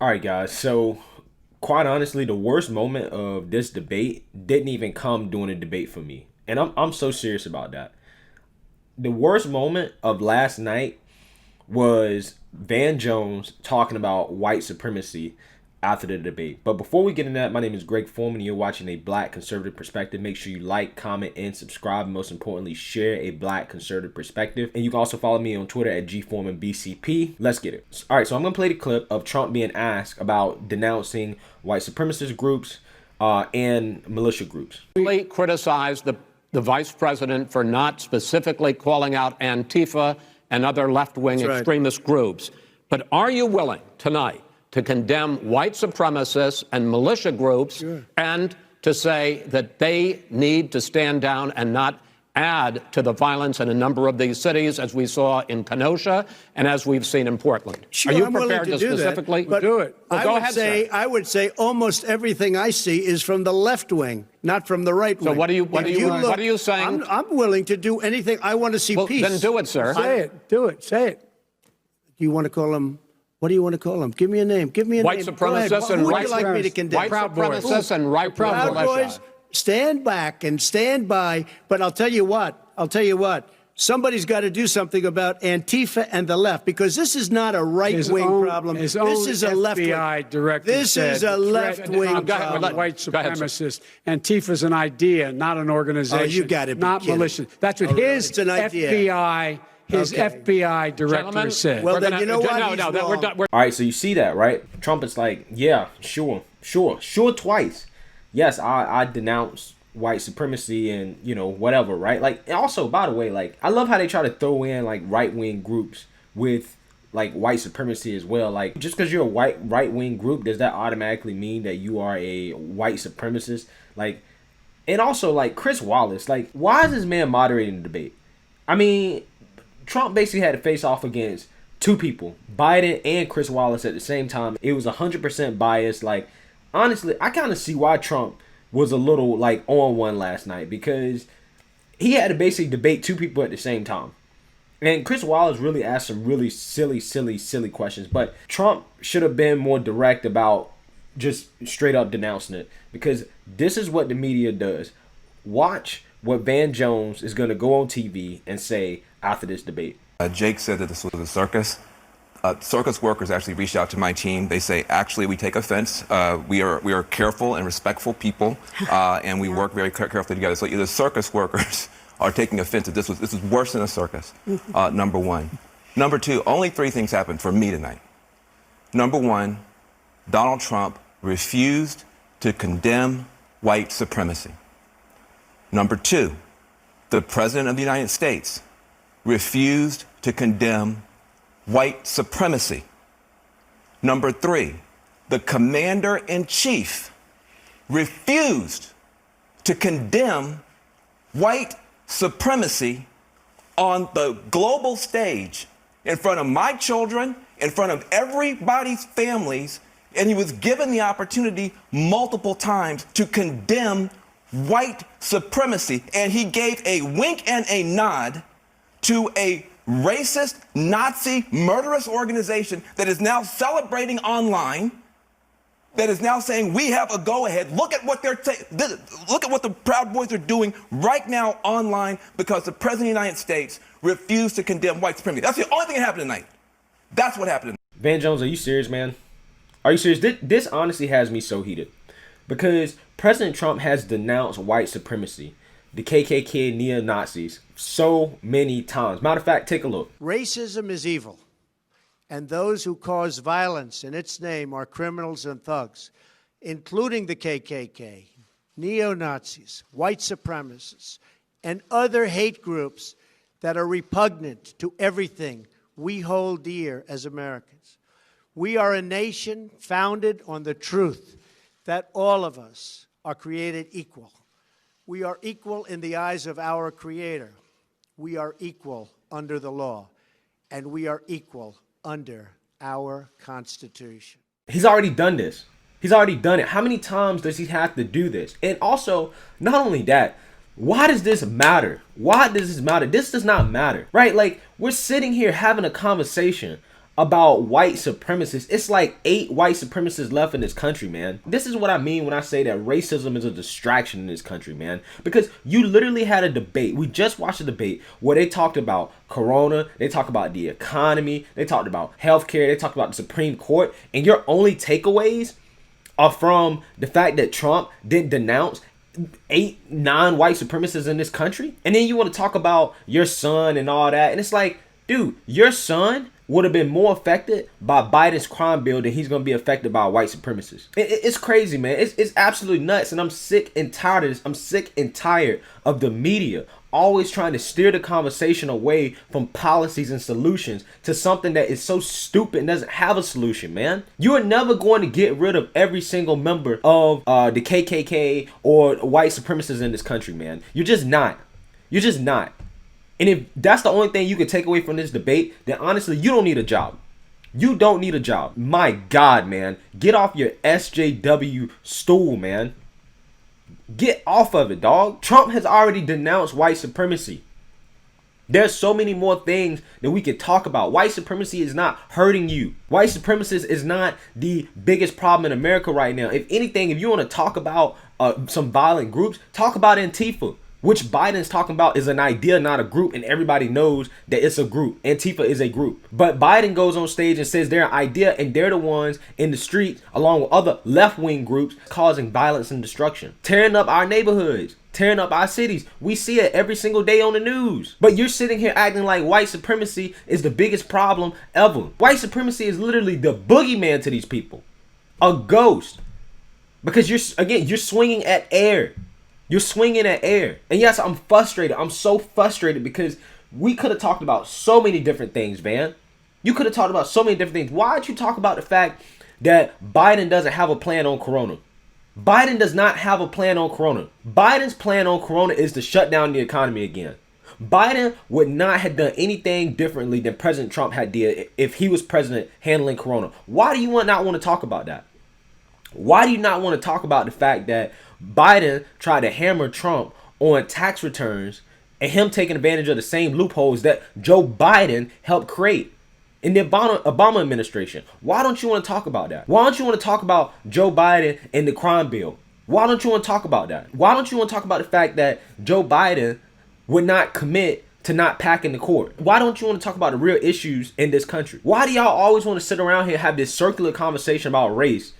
All right, guys. So, quite honestly, the worst moment of this debate didn't even come during the debate for me. And I'm so serious about that. The worst moment of last night was Van Jones talking about white supremacy after the debate. But before we get into that, my name is Greg Foreman, and you're watching A Black Conservative Perspective. Make sure you like, comment, and subscribe. And most importantly, share A Black Conservative Perspective. And you can also follow me on Twitter at GForemanBCP. Let's get it. All right, so I'm going to play the clip of Trump being asked about denouncing white supremacist groups and militia groups. Criticized the vice president for not specifically calling out Antifa and other left-wing extremist groups. But are you willing tonight to condemn white supremacists and militia groups and to say that they need to stand down and not add to the violence in a number of these cities, as we saw in Kenosha and as we've seen in Portland? Sure, are you I'm prepared to specifically do it? Well, go ahead, sir. I would say almost everything I see is from the left wing, not from the right wing. So what are you saying? I'm willing to do anything. I want to see peace. Then do it, sir. Say it. Do it. Say it. Do you want to call them? What do you want to call them? Give me a name. Give me a white name. Supremacists and white supremacists. Like me to condemn? White supremacists and right Proud Boys. Stand back and stand by. But I'll tell you what. Somebody's got to do something about Antifa and the left, because this is not a right-wing problem. This is a left-wing. FBI director This is a left-wing problem. White supremacist. Antifa's an idea, not an organization. Oh, you got to be not kidding. militia. That's what his FBI. FBI director said. Well, then you know what? We're done. All right, so you see that, right? Trump is like, yeah, sure twice. Yes, I denounce white supremacy and, whatever, right? Like, also, by the way, like, I love how they try to throw in, like, right-wing groups with, like, white supremacy as well. Like, just because you're a right-wing group, does that automatically mean that you are a white supremacist? Like, and also, like, Chris Wallace, like, why is this man moderating the debate? I mean, Trump basically had to face off against two people, Biden and Chris Wallace at the same time. It was 100% biased. Like, honestly, I kind of see why Trump was a little, like, on one last night, because he had to basically debate two people at the same time. And Chris Wallace really asked some really silly questions. But Trump should have been more direct about just straight up denouncing it, because this is what the media does. Watch what Van Jones is going to go on TV and say after this debate. Jake said that this was a circus. Circus workers actually reached out to my team. They say, actually, we take offense. We are careful and respectful people, and we work very carefully together. So the circus workers are taking offense that this is worse than a circus, number one. Number two, only three things happened for me tonight. Number one, Donald Trump refused to condemn white supremacy. Number two, the President of the United States refused to condemn white supremacy. Number three, the Commander-in-Chief refused to condemn white supremacy on the global stage in front of my children, in front of everybody's families, and he was given the opportunity multiple times to condemn white supremacy, and he gave a wink and a nod to a racist, Nazi, murderous organization that is now celebrating online, that is now saying we have a go-ahead. Look at what look at what the Proud Boys are doing right now online, because the President of the United States refused to condemn white supremacy. That's the only thing that happened tonight. That's what happened. Van Jones, are you serious, man? Are you serious? This honestly has me so heated, because President Trump has denounced white supremacy, the KKK, neo-Nazis, so many times. Matter of fact, take a look. Racism is evil, and those who cause violence in its name are criminals and thugs, including the KKK, neo-Nazis, white supremacists, and other hate groups that are repugnant to everything we hold dear as Americans. We are a nation founded on the truth that all of us are created equal. We are equal in the eyes of our Creator. We are equal under the law, and we are equal under our Constitution. He's already done this. He's already done it. How many times does he have to do this? And also, not only that, why does this matter? Why does this matter? This does not matter, right? Like, we're sitting here having a conversation about white supremacists. It's like 8 white supremacists left in this country, man. This is what I mean when I say that racism is a distraction in this country, man. Because you literally had a debate. We just watched a debate where they talked about Corona, they talked about the economy, they talked about healthcare, they talked about the Supreme Court, and your only takeaways are from the fact that Trump didn't denounce 8, 9 white supremacists in this country. And then you want to talk about your son and all that. And it's like, dude, your son would have been more affected by Biden's crime bill than he's going to be affected by white supremacists. It's crazy, man. It's absolutely nuts. And I'm sick and tired of this. I'm sick and tired of the media always trying to steer the conversation away from policies and solutions to something that is so stupid and doesn't have a solution, man. You are never going to get rid of every single member of the KKK or white supremacists in this country, man. You're just not. You're just not. And if that's the only thing you can take away from this debate, then honestly, you don't need a job. You don't need a job. My God, man. Get off your SJW stool, man. Get off of it, dog. Trump has already denounced white supremacy. There's so many more things that we could talk about. White supremacy is not hurting you. White supremacists is not the biggest problem in America right now. If anything, if you want to talk about some violent groups, talk about Antifa, which Biden's talking about is an idea, not a group, and everybody knows that it's a group. Antifa is a group. But Biden goes on stage and says they're an idea, and they're the ones in the streets, along with other left-wing groups, causing violence and destruction. Tearing up our neighborhoods, tearing up our cities. We see it every single day on the news. But you're sitting here acting like white supremacy is the biggest problem ever. White supremacy is literally the boogeyman to these people. A ghost. Because you're swinging at air. You're swinging at air. And yes, I'm frustrated. I'm so frustrated because we could have talked about so many different things, man. You could have talked about so many different things. Why don't you talk about the fact that Biden doesn't have a plan on Corona? Biden does not have a plan on Corona. Biden's plan on Corona is to shut down the economy again. Biden would not have done anything differently than President Trump had did if he was president handling Corona. Why do you not want to talk about that? Why do you not want to talk about the fact that Biden tried to hammer Trump on tax returns and him taking advantage of the same loopholes that Joe Biden helped create in the Obama administration? Why don't you want to talk about that? Why don't you want to talk about Joe Biden and the crime bill? Why don't you want to talk about that? Why don't you want to talk about the fact that Joe Biden would not commit to not packing the court? Why don't you want to talk about the real issues in this country? Why do y'all always want to sit around here and have this circular conversation about race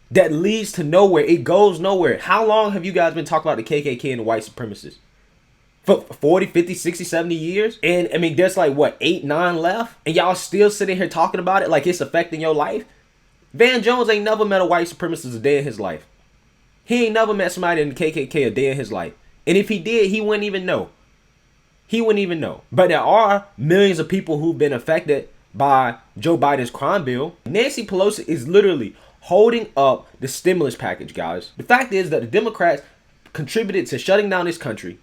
that leads to nowhere? It goes nowhere. How long have you guys been talking about the KKK and the white supremacists? For 40, 50, 60, 70 years? And I mean, there's like, what, 8, 9 left? And y'all still sitting here talking about it like it's affecting your life? Van Jones ain't never met a white supremacist a day in his life. He ain't never met somebody in the KKK a day in his life. And if he did, he wouldn't even know. He wouldn't even know. But there are millions of people who've been affected by Joe Biden's crime bill. Nancy Pelosi is literally holding up the stimulus package, guys. The fact is that the Democrats contributed to shutting down this country,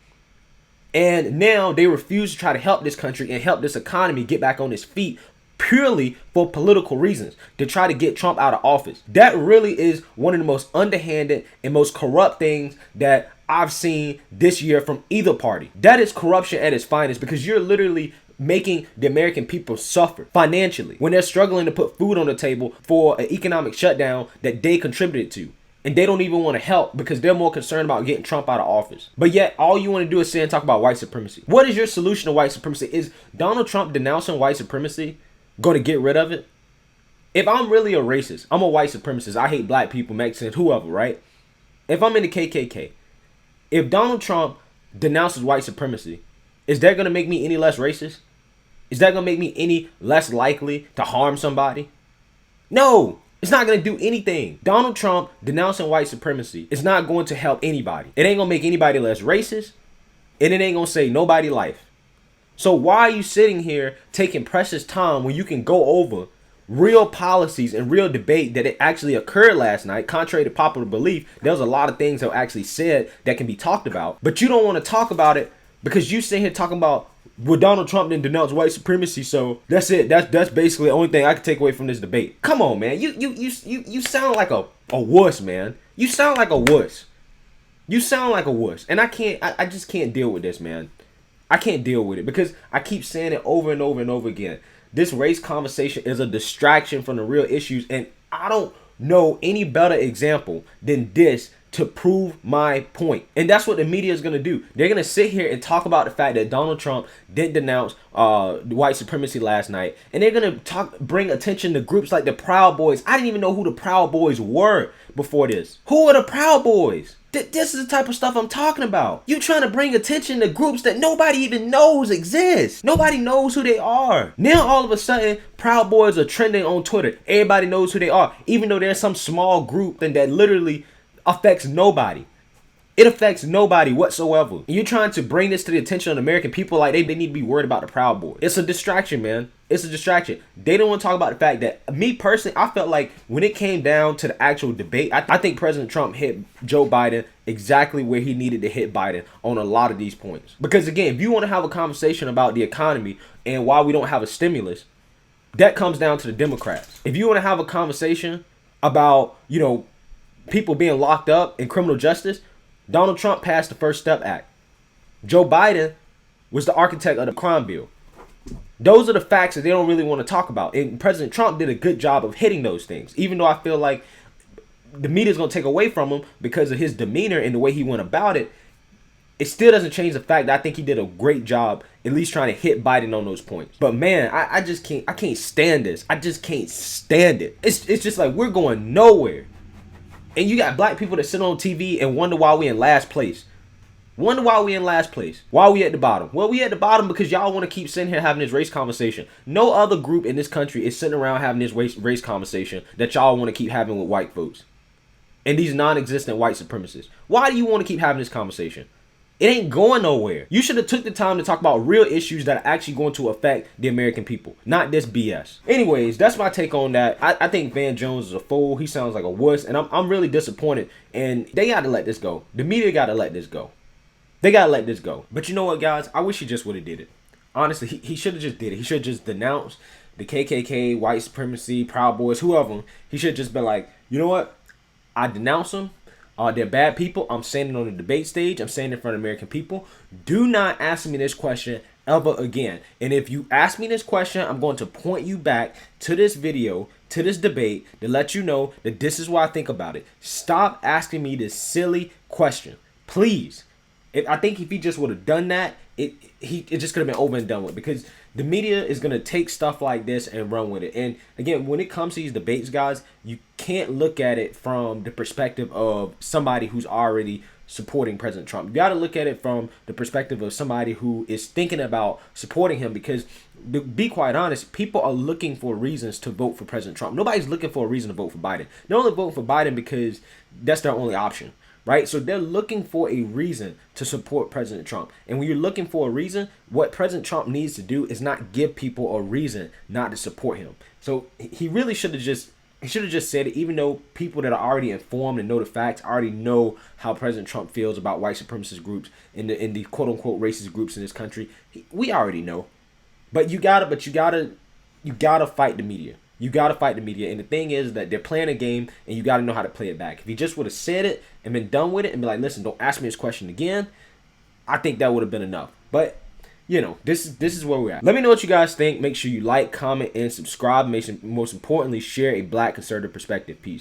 and now they refuse to try to help this country and help this economy get back on its feet purely for political reasons, to try to get Trump out of office. That really is one of the most underhanded and most corrupt things that I've seen this year from either party. That is corruption at its finest, because you're literally making the American people suffer financially when they're struggling to put food on the table for an economic shutdown that they contributed to. And they don't even want to help because they're more concerned about getting Trump out of office. But yet, all you want to do is sit and talk about white supremacy. What is your solution to white supremacy? Is Donald Trump denouncing white supremacy going to get rid of it? If I'm really a racist, I'm a white supremacist, I hate black people, Mexicans, whoever, right? If I'm in the KKK, if Donald Trump denounces white supremacy, is that going to make me any less racist? Is that going to make me any less likely to harm somebody? No, it's not going to do anything. Donald Trump denouncing white supremacy is not going to help anybody. It ain't going to make anybody less racist, and it ain't going to save nobody life. So why are you sitting here taking precious time when you can go over real policies and real debate that it actually occurred last night? Contrary to popular belief, there was a lot of things that were actually said that can be talked about, but you don't want to talk about it because you sit here talking about, well, Donald Trump didn't denounce white supremacy, so that's it. That's basically the only thing I can take away from this debate. Come on, man. You sound like a wuss, man. You sound like a wuss. You sound like a wuss. And I just can't deal with this, man. I can't deal with it because I keep saying it over and over and over again. This race conversation is a distraction from the real issues, and I don't know any better example than this to prove my point. And that's what the media is going to do. They're going to sit here and talk about the fact that Donald Trump didn't denounce white supremacy last night, and they're going to bring attention to groups like the Proud Boys. I didn't even know who the Proud Boys were before this. Who are the Proud Boys? This is the type of stuff I'm talking about. You trying to bring attention to groups that nobody even knows exist. Nobody knows who they are. Now all of a sudden, Proud Boys are trending on Twitter. Everybody knows who they are, even though there's some small group that literally affects nobody. It affects nobody whatsoever. You're trying to bring this to the attention of the American people like they need to be worried about the Proud Boys. It's a distraction, man. It's a distraction. They don't want to talk about the fact that, me personally, I felt like when it came down to the actual debate, I think President Trump hit Joe Biden exactly where he needed to hit Biden on a lot of these points. Because again, if you want to have a conversation about the economy and why we don't have a stimulus, that comes down to the Democrats. If you want to have a conversation about, people being locked up in criminal justice, Donald Trump passed the First Step Act. Joe Biden was the architect of the crime bill. Those are the facts that they don't really want to talk about. And President Trump did a good job of hitting those things, even though I feel like the media's going to take away from him because of his demeanor and the way he went about it. It still doesn't change the fact that I think he did a great job at least trying to hit Biden on those points. But man, I just can't stand this. I just can't stand it. It's just like we're going nowhere. And you got black people that sit on TV and wonder why we in last place. Wonder why we in last place. Why we at the bottom? Well, we at the bottom because y'all want to keep sitting here having this race conversation. No other group in this country is sitting around having this race conversation that y'all want to keep having with white folks. And these non-existent white supremacists. Why do you want to keep having this conversation? It ain't going nowhere. You should have took the time to talk about real issues that are actually going to affect the American people, not this BS. Anyways, that's my take on that. I think Van Jones is a fool. He sounds like a wuss, and I'm really disappointed. And they got to let this go. The media got to let this go. They got to let this go. But you know what, guys? I wish he just would have did it. Honestly, he should have just did it. He should have just denounced the KKK, white supremacy, Proud Boys, whoever. He should have just been like, you know what? I denounce them. They're bad people. I'm saying it on the debate stage. I'm saying it in front of American people. Do not ask me this question ever again. And if you ask me this question, I'm going to point you back to this video, to this debate, to let you know that this is what I think about it. Stop asking me this silly question. Please. I think if he just would have done that, it just could have been over and done with, because the media is going to take stuff like this and run with it. And again, when it comes to these debates, guys, you can't look at it from the perspective of somebody who's already supporting President Trump. You got to look at it from the perspective of somebody who is thinking about supporting him, because to be quite honest, people are looking for reasons to vote for President Trump. Nobody's looking for a reason to vote for Biden. They're only voting for Biden because that's their only option. Right? So they're looking for a reason to support President Trump. And when you're looking for a reason, what President Trump needs to do is not give people a reason not to support him. So he really should have just said it, even though people that are already informed and know the facts already know how President Trump feels about white supremacist groups and the quote unquote racist groups in this country. We already know. But you gotta fight the media. You got to fight the media. And the thing is that they're playing a game, and you got to know how to play it back. If he just would have said it and been done with it and be like, listen, don't ask me this question again, I think that would have been enough. But, this is where we're at. Let me know what you guys think. Make sure you like, comment, and subscribe. Most importantly, share a black conservative perspective. Peace.